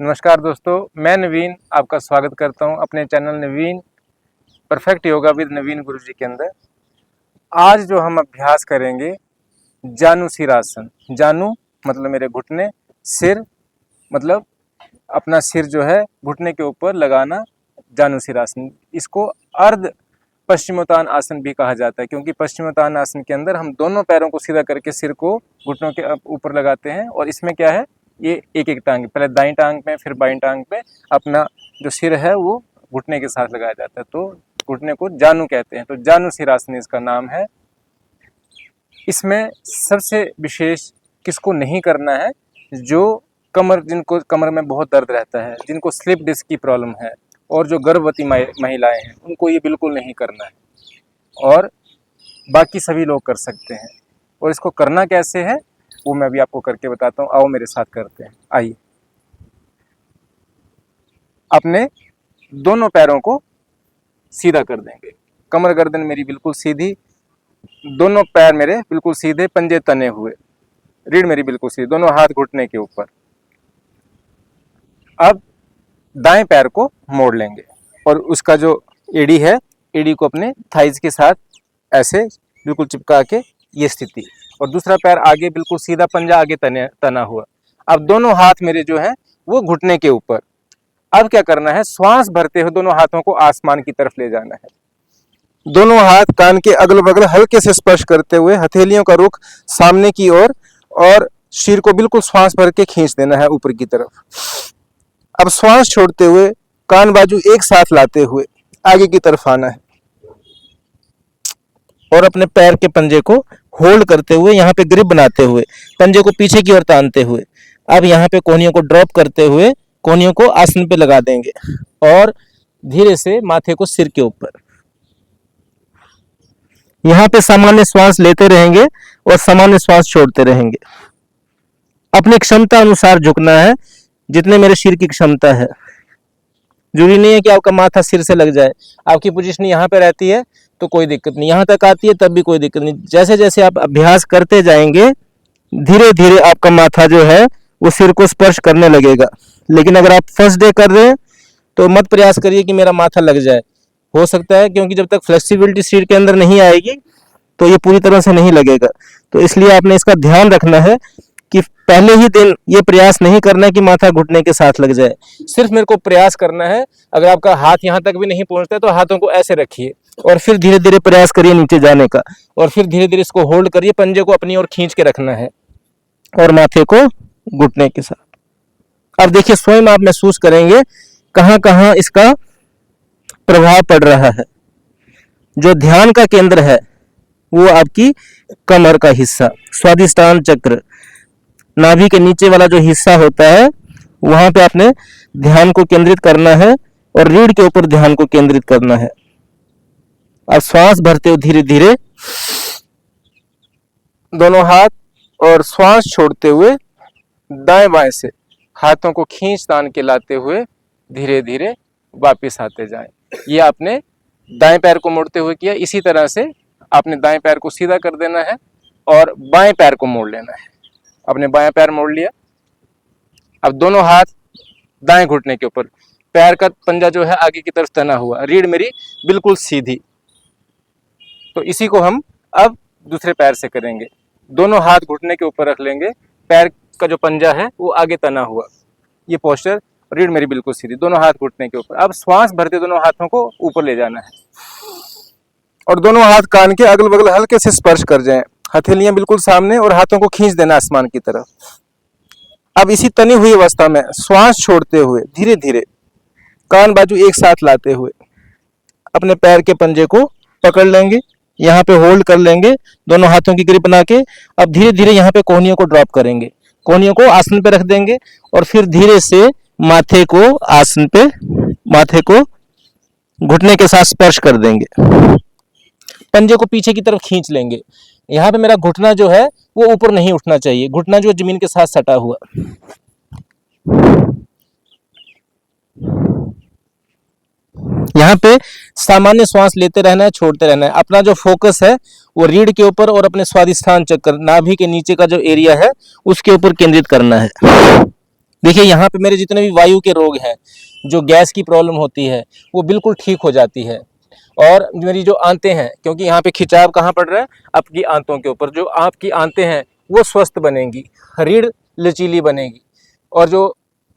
नमस्कार दोस्तों, मैं नवीन आपका स्वागत करता हूं अपने channel Naveen perfect yoga with Naveen Guruji के अंदर। आज जो हम अभ्यास करेंगे जानु सिरासन। जानु मतलब मेरे घुटने, सिर मतलब अपना सिर जो है घुटने के ऊपर लगाना, जानु सिरासन। इसको अर्ध पश्चिमोत्तान आसन भी कहा जाता है, क्योंकि पश्चिमोत्तान आसन के अंदर हम दोनों पैरों को सीधा करके सिर को घुटनों के ऊपर लगाते हैं। और इसमें क्या है, ये एक एक टांग, पहले दाईं टांग पे फिर बाईं टांग पे अपना जो सिर है वो घुटने के साथ लगाया जाता है, तो घुटने को जानु कहते हैं। तो जानु सिरासन इसका नाम है। इसमें सबसे विशेष किसको नहीं करना है, जो जिनको कमर में बहुत दर्द रहता है, जिनको स्लिप डिस्क की प्रॉब्लम है, और जो गर्भवती महिलाएं हैं, उनको ये बिल्कुल नहीं करना है। और बाकी सभी लोग कर सकते हैं। और इसको करना कैसे है वो मैं भी आपको करके बताता हूँ। आओ मेरे साथ करते हैं, आइए। अपने दोनों पैरों को सीधा कर देंगे, कमर गर्दन मेरी बिल्कुल सीधी, दोनों पैर मेरे बिल्कुल सीधे, पंजे तने हुए, रीढ़ मेरी बिल्कुल सीधी, दोनों हाथ घुटने के ऊपर। अब दाएं पैर को मोड़ लेंगे और उसका जो एड़ी है, एड़ी को अपने थाइज के साथ ऐसे बिल्कुल चिपका के, ये स्थिति। और दूसरा पैर आगे बिल्कुल सीधा, पंजा आगे तना हुआ। अब दोनों हाथ मेरे जो है वो घुटने के ऊपर। अब क्या करना है, श्वास भरते हुए दोनों हाथों को आसमान की तरफ ले जाना है। दोनों हाथ कान के अगल बगल हल्के से स्पर्श करते हुए, हथेलियों का रुख सामने की ओर, और सिर को बिल्कुल श्वास भर के खींच देना है ऊपर की तरफ। अब श्वास छोड़ते हुए कान बाजू एक साथ लाते हुए आगे की तरफ आना है, और अपने पैर के पंजे को होल्ड करते हुए, यहाँ पे ग्रिप बनाते हुए, पंजे को पीछे की ओर तानते हुए, अब यहाँ पे कोहनियों को ड्रॉप करते हुए कोहनियों को आसन पे लगा देंगे, और धीरे से माथे को सिर के ऊपर। यहाँ पे सामान्य श्वास लेते रहेंगे और सामान्य श्वास छोड़ते रहेंगे। अपनी क्षमता अनुसार झुकना है, जितने मेरे सिर की क्षमता है। जरूरी नहीं है कि आपका माथा सिर से लग जाए। आपकी पोजीशन यहाँ पे रहती है तो कोई दिक्कत नहीं, यहाँ तक आती है तब भी कोई दिक्कत नहीं। जैसे जैसे आप अभ्यास करते जाएंगे, धीरे धीरे आपका माथा जो है वो सिर को स्पर्श करने लगेगा। लेकिन अगर आप फर्स्ट डे कर रहे हैं तो मत प्रयास करिए कि मेरा माथा लग जाए। हो सकता है, क्योंकि जब तक फ्लेक्सिबिलिटी सिर के अंदर नहीं आएगी तो ये पूरी तरह से नहीं लगेगा। तो इसलिए आपने इसका ध्यान रखना है कि पहले ही दिन ये प्रयास नहीं करना है कि माथा घुटने के साथ लग जाए। सिर्फ मेरे को प्रयास करना है, अगर आपका हाथ यहाँ तक भी नहीं पहुंचता है तो हाथों को ऐसे रखिए, और फिर धीरे धीरे प्रयास करिए नीचे जाने का, और फिर धीरे धीरे इसको होल्ड करिए, पंजे को अपनी ओर खींच के रखना है, और माथे को घुटने के साथ। अब देखिए, स्वयं आप महसूस करेंगे कहाँ कहाँ इसका प्रभाव पड़ रहा है। जो ध्यान का केंद्र है वो आपकी कमर का हिस्सा, स्वादिष्टान चक्र, नाभि के नीचे वाला जो हिस्सा होता है, वहां पे आपने ध्यान को केंद्रित करना है, और रीढ़ के ऊपर ध्यान को केंद्रित करना है। अब श्वास भरते हुए धीरे धीरे दोनों हाथ, और श्वास छोड़ते हुए दाएं बाएं से हाथों को खींच तान के लाते हुए धीरे धीरे वापस आते जाएं। ये आपने दाएं पैर को मोड़ते हुए किया। इसी तरह से आपने दाएं पैर को सीधा कर देना है और बाएं पैर को मोड़ लेना है। आपने बायां पैर मोड़ लिया। अब दोनों हाथ दाएं घुटने के ऊपर, पैर का पंजा जो है आगे की तरफ तना हुआ, रीढ़ मेरी बिल्कुल सीधी। तो इसी को हम अब दूसरे पैर से करेंगे। दोनों हाथ घुटने के ऊपर रख लेंगे, पैर का जो पंजा है वो आगे तना हुआ, ये पोस्चर, रीढ़ मेरी बिल्कुल सीधी, दोनों हाथ घुटने के ऊपर। अब श्वास भरते दोनों हाथों को ऊपर ले जाना है, और दोनों हाथ कान के अगल बगल हल्के से स्पर्श कर जाएं, हथेलियां बिल्कुल सामने, और हाथों को खींच देना आसमान की तरफ। अब इसी तनी हुई अवस्था में श्वास छोड़ते हुए धीरे धीरे कान बाजू एक साथ लाते हुए अपने पैर के पंजे को पकड़ लेंगे, यहाँ पे होल्ड कर लेंगे, दोनों हाथों की ग्रिप बना के। अब धीरे धीरे यहाँ पे कोहनियों को ड्रॉप करेंगे, कोहनियों को आसन पे रख देंगे, और फिर धीरे से माथे को आसन पे, माथे को घुटने के साथ स्पर्श कर देंगे, पंजे को पीछे की तरफ खींच लेंगे। यहाँ पे मेरा घुटना जो है वो ऊपर नहीं उठना चाहिए, घुटना जो जमीन के साथ सटा हुआ। यहाँ पे सामान्य श्वास लेते रहना है, छोड़ते रहना है। अपना जो फोकस है वो रीढ़ के ऊपर और अपने स्वादिष्टान चक्र, नाभि के नीचे का जो एरिया है उसके ऊपर केंद्रित करना है। देखिए यहाँ पे मेरे जितने भी वायु के रोग हैं, जो गैस की प्रॉब्लम होती है, वो बिल्कुल ठीक हो जाती है। और मेरी जो आंतें हैं, क्योंकि यहाँ पे खिंचाव कहाँ पड़ रहा है, आपकी आंतों के ऊपर, जो आपकी आंतें हैं वो स्वस्थ बनेंगी, रीढ़ लचीली बनेगी, और जो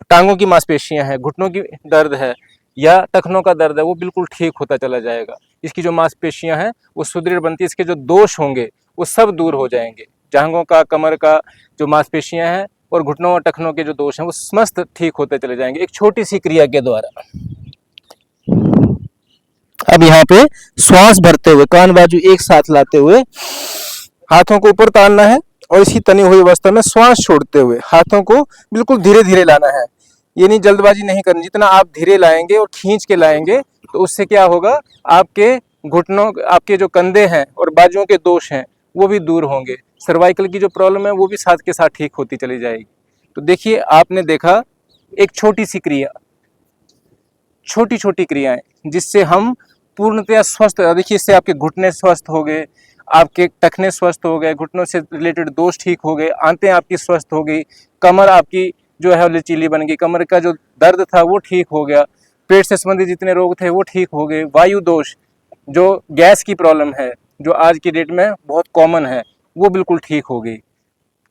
टांगों की मांसपेशियां हैं, घुटनों की दर्द है या टखनों का दर्द है, वो बिल्कुल ठीक होता चला जाएगा। इसकी जो मांसपेशियां हैं वो सुदृढ़ बनती है, इसके जो दोष होंगे वो सब दूर हो जाएंगे। जांघों का, कमर का जो मांसपेशियां हैं और घुटनों और टखनों के जो दोष हैं वो समस्त ठीक होते चले जाएंगे, एक छोटी सी क्रिया के द्वारा। अब यहाँ पे श्वास भरते हुए, कान बाजू एक साथ लाते हुए हाथों को ऊपर तानना है, और इसी तनी हुई अवस्था में श्वास छोड़ते हुए हाथों को बिल्कुल धीरे धीरे लाना है। ये नहीं, जल्दबाजी नहीं करनी। जितना आप धीरे लाएंगे और खींच के लाएंगे तो उससे क्या होगा, आपके घुटनों, आपके जो कंधे हैं और बाजुओं के दोष हैं वो भी दूर होंगे। सर्वाइकल की जो प्रॉब्लम है वो भी साथ के साथ ठीक होती चली जाएगी। तो देखिए, आपने देखा एक छोटी सी क्रिया, छोटी छोटी क्रियाएं जिससे हम पूर्णतया स्वस्थ। देखिए, इससे आपके घुटने स्वस्थ हो गए, आपके टखने स्वस्थ हो गए, घुटनों से रिलेटेड दोष ठीक हो गए, आंतें आपकी स्वस्थ हो गई, कमर आपकी जो है लचीली बन गई, कमर का जो दर्द था वो ठीक हो गया, पेट से संबंधित जितने रोग थे वो ठीक हो गए, वायु दोष, जो गैस की प्रॉब्लम है जो आज की डेट में बहुत कॉमन है, वो बिल्कुल ठीक हो गई।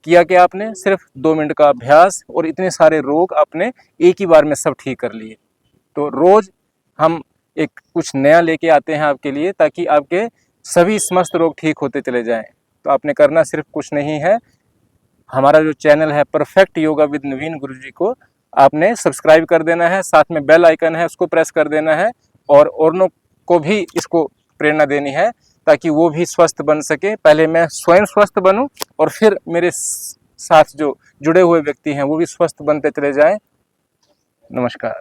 किया कि आपने सिर्फ 2 मिनट का अभ्यास और इतने सारे रोग आपने एक ही बार में सब ठीक कर लिए। तो रोज हम एक कुछ नया लेके आते हैं आपके लिए, ताकि आपके सभी समस्त रोग ठीक होते चले जाएं। तो आपने करना सिर्फ कुछ नहीं है, हमारा जो चैनल है परफेक्ट योगा विद नवीन गुरुजी को आपने सब्सक्राइब कर देना है, साथ में बेल आइकन है उसको प्रेस कर देना है, और औरों को भी इसको प्रेरणा देनी है ताकि वो भी स्वस्थ बन सके। पहले मैं स्वयं स्वस्थ बनूं और फिर मेरे साथ जो जुड़े हुए व्यक्ति हैं वो भी स्वस्थ बनते चले जाएं। नमस्कार।